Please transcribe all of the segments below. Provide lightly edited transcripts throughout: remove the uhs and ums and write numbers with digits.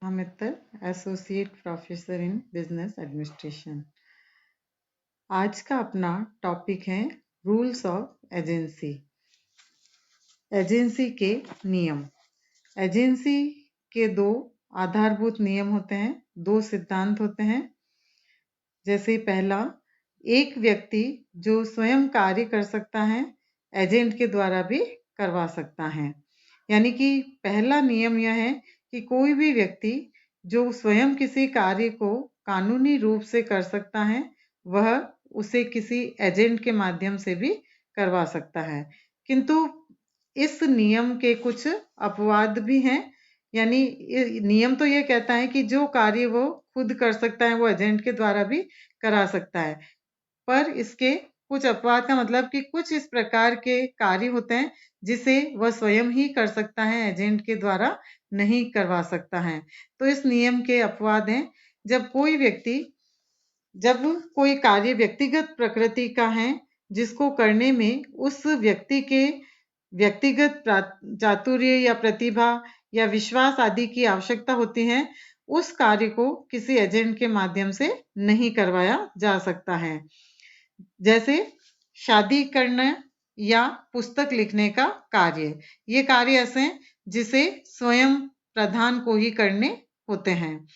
Mittar, associate professor in business administration. आज का अपना टॉपिक है रूल्स ऑफ एजेंसी। एजेंसी के नियम। एजेंसी के दो आधारभूत नियम होते हैं, दो सिद्धांत होते हैं। जैसे पहला, एक व्यक्ति जो स्वयं कार्य कर सकता है एजेंट के द्वारा भी करवा सकता है। यानी कि पहला नियम यह है कि कोई भी व्यक्ति जो स्वयं किसी कार्य को कानूनी रूप से कर सकता है वह उसे किसी एजेंट के माध्यम से भी करवा सकता है। किंतु इस नियम के कुछ अपवाद भी हैं। यानी नियम तो ये कहता है कि जो कार्य वो खुद कर सकता है वो एजेंट के द्वारा भी करा सकता है, पर इसके कुछ अपवाद का मतलब कि कुछ इस प्रकार के कार्य होते हैं जिसे वह स्वयं ही कर सकता है, एजेंट के द्वारा नहीं करवा सकता है। तो इस नियम के अपवाद हैं। जब कोई कार्य व्यक्तिगत प्रकृति का है जिसको करने में उस व्यक्ति के व्यक्तिगत चातुर्य या प्रतिभा या विश्वास आदि की आवश्यकता होती है, उस कार्य को किसी एजेंट के माध्यम से नहीं करवाया जा सकता है। जैसे शादी करना या पुस्तक लिखने का कार्य। ये कार्य ऐसे हैं जिसे स्वयं प्रधान को ही करने होते हैं।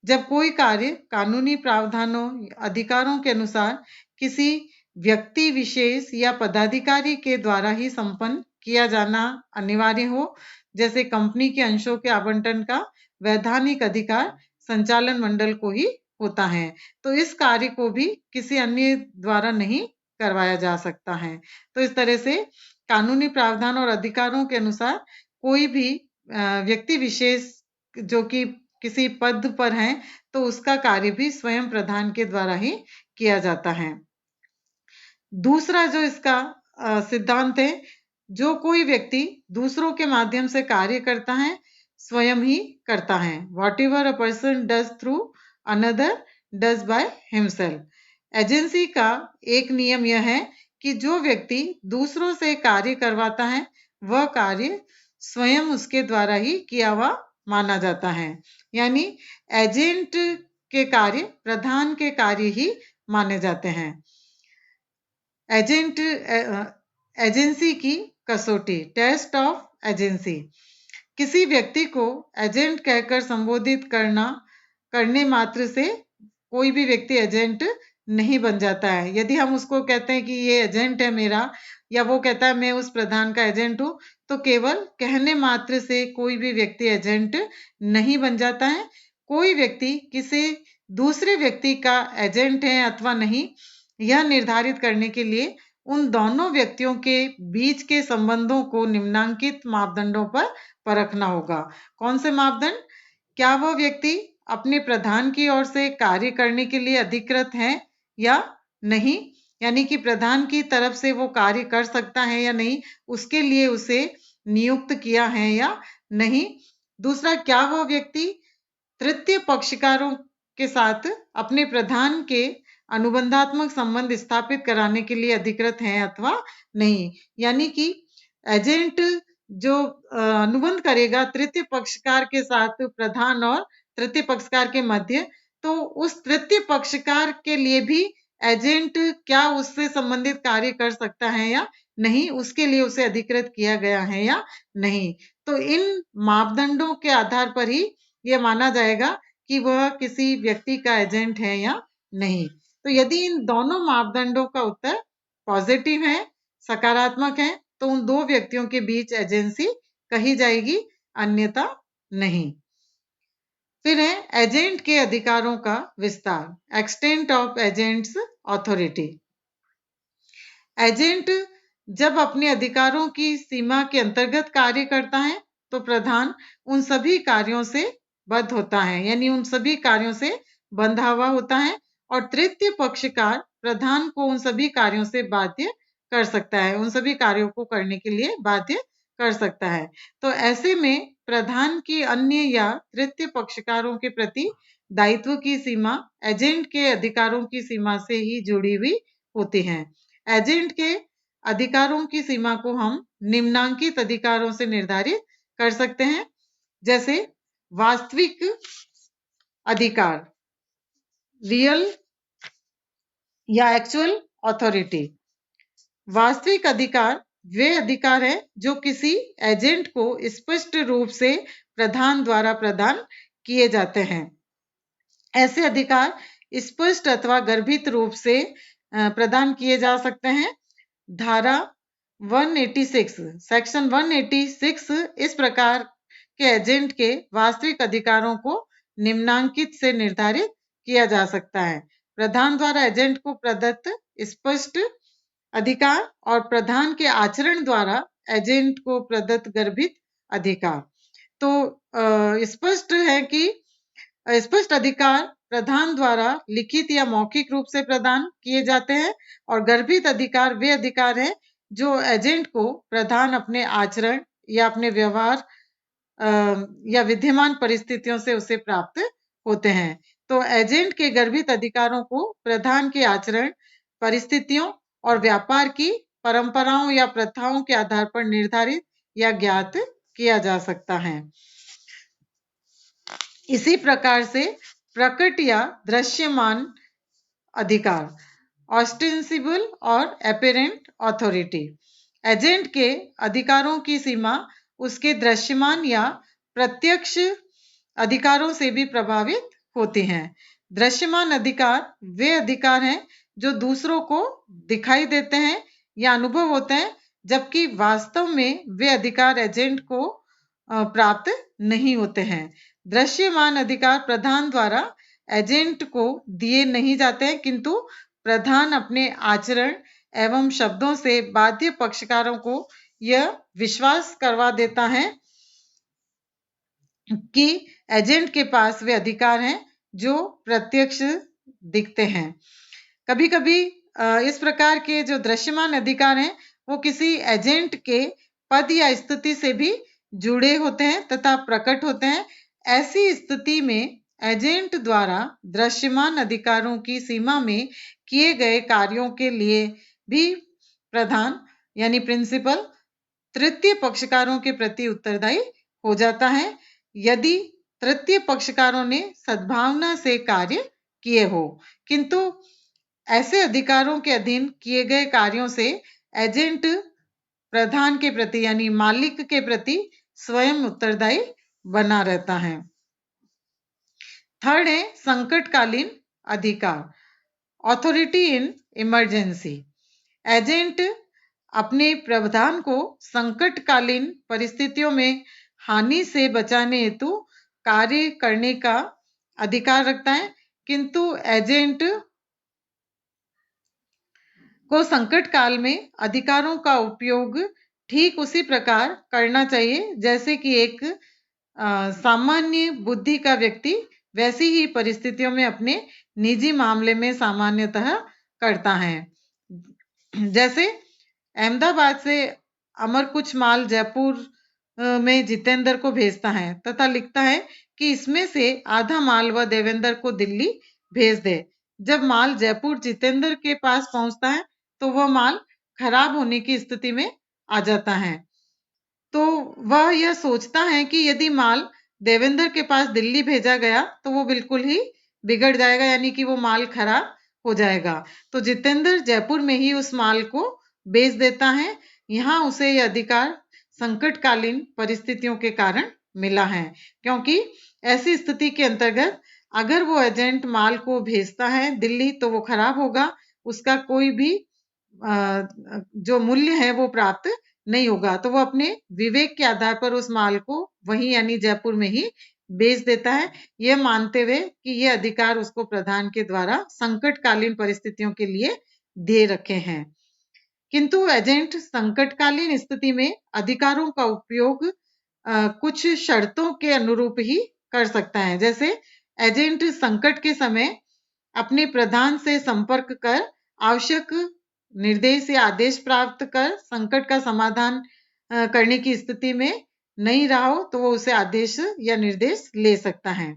जब कोई कार्य कानूनी प्रावधानों अधिकारों के अनुसार किसी व्यक्ति विशेष या पदाधिकारी के द्वारा ही संपन्न किया जाना अनिवार्य हो, जैसे कंपनी के अंशों के आवंटन का वैधानिक अधिकार संचालन मंडल को ही होता है, तो इस कार्य को भी किसी अन्य द्वारा नहीं करवाया जा सकता है। तो इस तरह से कानूनी प्रावधान और अधिकारों के अनुसार कोई भी व्यक्ति विशेष जो कि किसी पद पर हैं तो उसका कार्य भी स्वयं प्रधान के द्वारा ही किया जाता है। दूसरा जो इसका सिद्धांत है, जो कोई व्यक्ति दूसरों के माध्यम से कार्य करता है स्वयं ही करता है। What ever a person does through another does by himself. Agency का एक नियम यह है कि जो व्यक्ति दूसरों से कार्य करवाता है वह कार्य स्वयं उसके द्वारा ही किया हुआ माना जाता है। यानी एजेंट के कार्य प्रधान के कार्य ही माने जाते हैं। एजेंसी की कसौटी, टेस्ट ऑफ एजेंसी। किसी व्यक्ति को एजेंट कहकर संबोधित करने मात्र से कोई भी व्यक्ति एजेंट नहीं बन जाता है। यदि हम उसको कहते हैं कि ये एजेंट है मेरा, या वो कहता है मैं उस प्रधान का एजेंट हूं, तो केवल कहने मात्र से कोई भी व्यक्ति एजेंट नहीं बन जाता है। कोई व्यक्ति किसी दूसरे व्यक्ति का एजेंट है अथवा नहीं, यह निर्धारित करने के लिए उन दोनों व्यक्तियों के बीच के संबंधों को निम्नांकित मापदंडों पर परखना होगा। कौन से मापदंड? क्या वह व्यक्ति अपने प्रधान की ओर से कार्य करने के लिए अधिकृत है या नहीं, यानी कि प्रधान की तरफ से वो कार्य कर सकता है या नहीं, उसके लिए उसे नियुक्त किया है या नहीं। दूसरा, क्या वह व्यक्ति तृतीय पक्षकारों के साथ अपने प्रधान के अनुबंधात्मक संबंध स्थापित कराने के लिए अधिकृत हैं अथवा नहीं। यानी कि एजेंट जो अनुबंध करेगा तृतीय पक्षकार के साथ प्रधान और तृतीय पक्षकार के मध्य, तो उस तृतीय पक्षकार के लिए भी एजेंट क्या उससे संबंधित कार्य कर सकता है या नहीं, उसके लिए उसे अधिकृत किया गया है या नहीं। तो इन मापदंडों के आधार पर ही यह माना जाएगा कि वह किसी व्यक्ति का एजेंट है या नहीं। तो यदि इन दोनों मापदंडों का उत्तर पॉजिटिव है, सकारात्मक है, तो उन दो व्यक्तियों के बीच एजेंसी कही जाएगी, अन्यथा नहीं। फिर है एजेंट के अधिकारों का विस्तार, extent of agents authority. Agent जब अपने अधिकारों की सीमा के अंतर्गत कार्य करता है तो प्रधान उन सभी कार्यों से बद्ध होता है, यानी उन सभी कार्यों से बंधा हुआ होता है, और तृतीय पक्षकार प्रधान को उन सभी कार्यों से बाध्य कर सकता है, उन सभी कार्यों को करने के लिए बाध्य कर सकता है। तो ऐसे में प्रधान की अन्य या तृतीय पक्षकारों के प्रति दायित्व की सीमा एजेंट के अधिकारों की सीमा से ही जुड़ी हुई होती है। एजेंट के अधिकारों की सीमा को हम निम्नांकित अधिकारों से निर्धारित कर सकते हैं। जैसे वास्तविक अधिकार, रियल या एक्चुअल अथॉरिटी। वास्तविक अधिकार वे अधिकार हैं जो किसी एजेंट को स्पष्ट रूप से प्रधान द्वारा प्रदान किए जाते हैं। ऐसे अधिकार स्पष्ट अथवा गर्भित रूप से प्रदान किए जा सकते हैं। धारा 186 सेक्शन 186 इस प्रकार के एजेंट के वास्तविक अधिकारों को निम्नांकित से निर्धारित किया जा सकता है। प्रधान द्वारा एजेंट को प्रदत्त स्पष्ट अधिकार और प्रधान के आचरण द्वारा एजेंट को प्रदत्त गर्भित अधिकार। तो स्पष्ट है कि स्पष्ट अधिकार प्रधान द्वारा लिखित या मौखिक रूप से प्रदान किए जाते हैं और गर्भित अधिकार वे अधिकार हैं जो एजेंट को प्रधान अपने आचरण या अपने व्यवहार या विद्यमान परिस्थितियों से उसे प्राप्त होते हैं। तो एजेंट के गर्भित अधिकारों को प्रधान के आचरण, परिस्थितियों और व्यापार की परंपराओं या प्रथाओं के आधार पर निर्धारित या ज्ञात किया जा सकता है। इसी प्रकार से प्रकट या दृश्यमान अधिकार, ऑस्टेंसिबल और एपेरेंट अथॉरिटी। एजेंट के अधिकारों की सीमा उसके दृश्यमान या प्रत्यक्ष अधिकारों से भी प्रभावित होती हैं। दृश्यमान अधिकार वे अधिकार हैं जो दूसरों को दिखाई देते हैं या अनुभव होते हैं, जबकि वास्तव में वे अधिकार एजेंट को प्राप्त नहीं होते हैं। दृश्यमान अधिकार प्रधान द्वारा एजेंट को दिए नहीं जाते हैं, किंतु प्रधान अपने आचरण एवं शब्दों से बाध्य पक्षकारों को यह विश्वास करवा देता है कि एजेंट के पास वे अधिकार हैं जो प्रत्यक्ष दिखते हैं। कभी कभी इस प्रकार के जो दृश्यमान अधिकार हैं वो किसी एजेंट के पद या स्थिति से भी जुड़े होते हैं तथा प्रकट होते हैं। ऐसी स्थिति में एजेंट द्वारा दृश्यमान अधिकारों की सीमा में किए गए कार्यों के लिए भी प्रधान यानी प्रिंसिपल तृतीय पक्षकारों के प्रति उत्तरदायी हो जाता है, यदि तृतीय पक्षकारों ने सद्भावना से कार्य किए हो। किंतु ऐसे अधिकारों के अधीन किए गए कार्यों से एजेंट प्रधान के प्रति यानी मालिक के प्रति स्वयं उत्तरदायी बना रहता है। थर्ड है संकटकालीन अधिकार, अथॉरिटी इन इमरजेंसी। एजेंट अपने प्रावधान को संकटकालीन परिस्थितियों में हानि से बचाने हेतु कार्य करने का अधिकार रखता है, किंतु एजेंट को संकट काल में अधिकारों का उपयोग ठीक उसी प्रकार करना चाहिए जैसे कि एक सामान्य बुद्धि का व्यक्ति वैसी ही परिस्थितियों में अपने निजी मामले में सामान्यतः करता है। जैसे अहमदाबाद से अमर कुछ माल जयपुर में जितेंद्र को भेजता है तथा लिखता है कि इसमें से आधा माल वह देवेंद्र को दिल्ली भेज दे। जब माल जयपुर जितेंद्र के पास पहुंचता है तो वह माल खराब होने की स्थिति में आ जाता है। तो वह यह सोचता है कि यदि माल देवेंद्र के पास दिल्ली भेजा गया तो वो बिल्कुल ही बिगड़ जाएगा, यानी कि वो माल खराब हो जाएगा। तो जितेंद्र जयपुर में ही उस माल को बेच देता है। यहाँ उसे यह अधिकार संकटकालीन परिस्थितियों के कारण मिला है, क्योंकि ऐसी स्थिति के अंतर्गत अगर वो एजेंट माल को भेजता है दिल्ली तो वो खराब होगा, उसका कोई भी जो मूल्य है वो प्राप्त नहीं होगा। तो वो अपने विवेक के आधार पर उस माल को वहीं यानी जयपुर में ही बेच देता है, यह मानते हुए कि ये अधिकार उसको प्रधान के द्वारा संकटकालीन परिस्थितियों के लिए दे रखे हैं। किंतु एजेंट संकटकालीन स्थिति में अधिकारों का उपयोग कुछ शर्तों के अनुरूप ही कर सकता है। जैसे एजेंट संकट के समय अपने प्रधान से संपर्क कर आवश्यक निर्देश या आदेश प्राप्त कर संकट का समाधान करने की स्थिति में नहीं रहा हो तो वो उसे आदेश या निर्देश ले सकता है।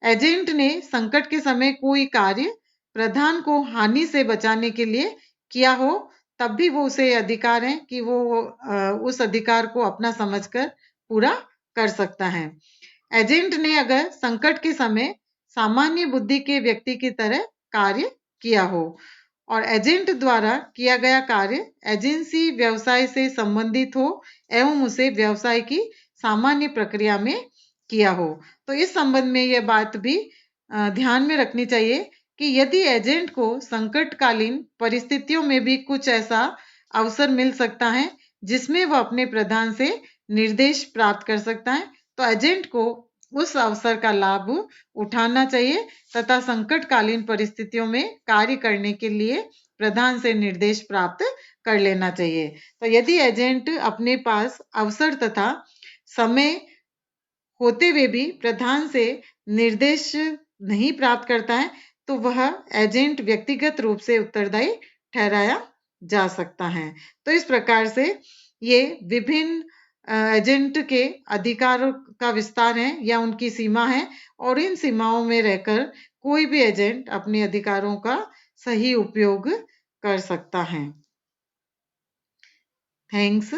एजेंट ने संकट के समय कोई कार्य प्रधान को हानि से बचाने के लिए किया हो तब भी वो उसे अधिकार है कि वो उस अधिकार को अपना समझकर पूरा कर सकता है। एजेंट ने अगर संकट के समय सामान्य बुद्धि के व्यक्ति की तरह कार्य किया हो और एजेंट द्वारा किया गया कार्य एजेंसी व्यवसाय से संबंधित हो एवं उसे व्यवसाय की सामान्य प्रक्रिया में किया हो। तो इस संबंध में यह बात भी ध्यान में रखनी चाहिए कि यदि एजेंट को संकटकालीन परिस्थितियों में भी कुछ ऐसा अवसर मिल सकता है जिसमें वह अपने प्रधान से निर्देश प्राप्त कर सकता है, तो एजेंट को उस अवसर का लाभ उठाना चाहिए तथा संकटकालीन परिस्थितियों में कार्य करने के लिए प्रधान से निर्देश प्राप्त कर लेना चाहिए। तो यदि एजेंट अपने पास अवसर तथा समय होते हुए भी प्रधान से निर्देश नहीं प्राप्त करता है, तो वह एजेंट व्यक्तिगत रूप से उत्तरदायी ठहराया जा सकता है। तो इस प्रकार से ये विभिन्न एजेंट के अधिकारों का विस्तार है या उनकी सीमा है और इन सीमाओं में रहकर कोई भी एजेंट अपने अधिकारों का सही उपयोग कर सकता है। थैंक्स।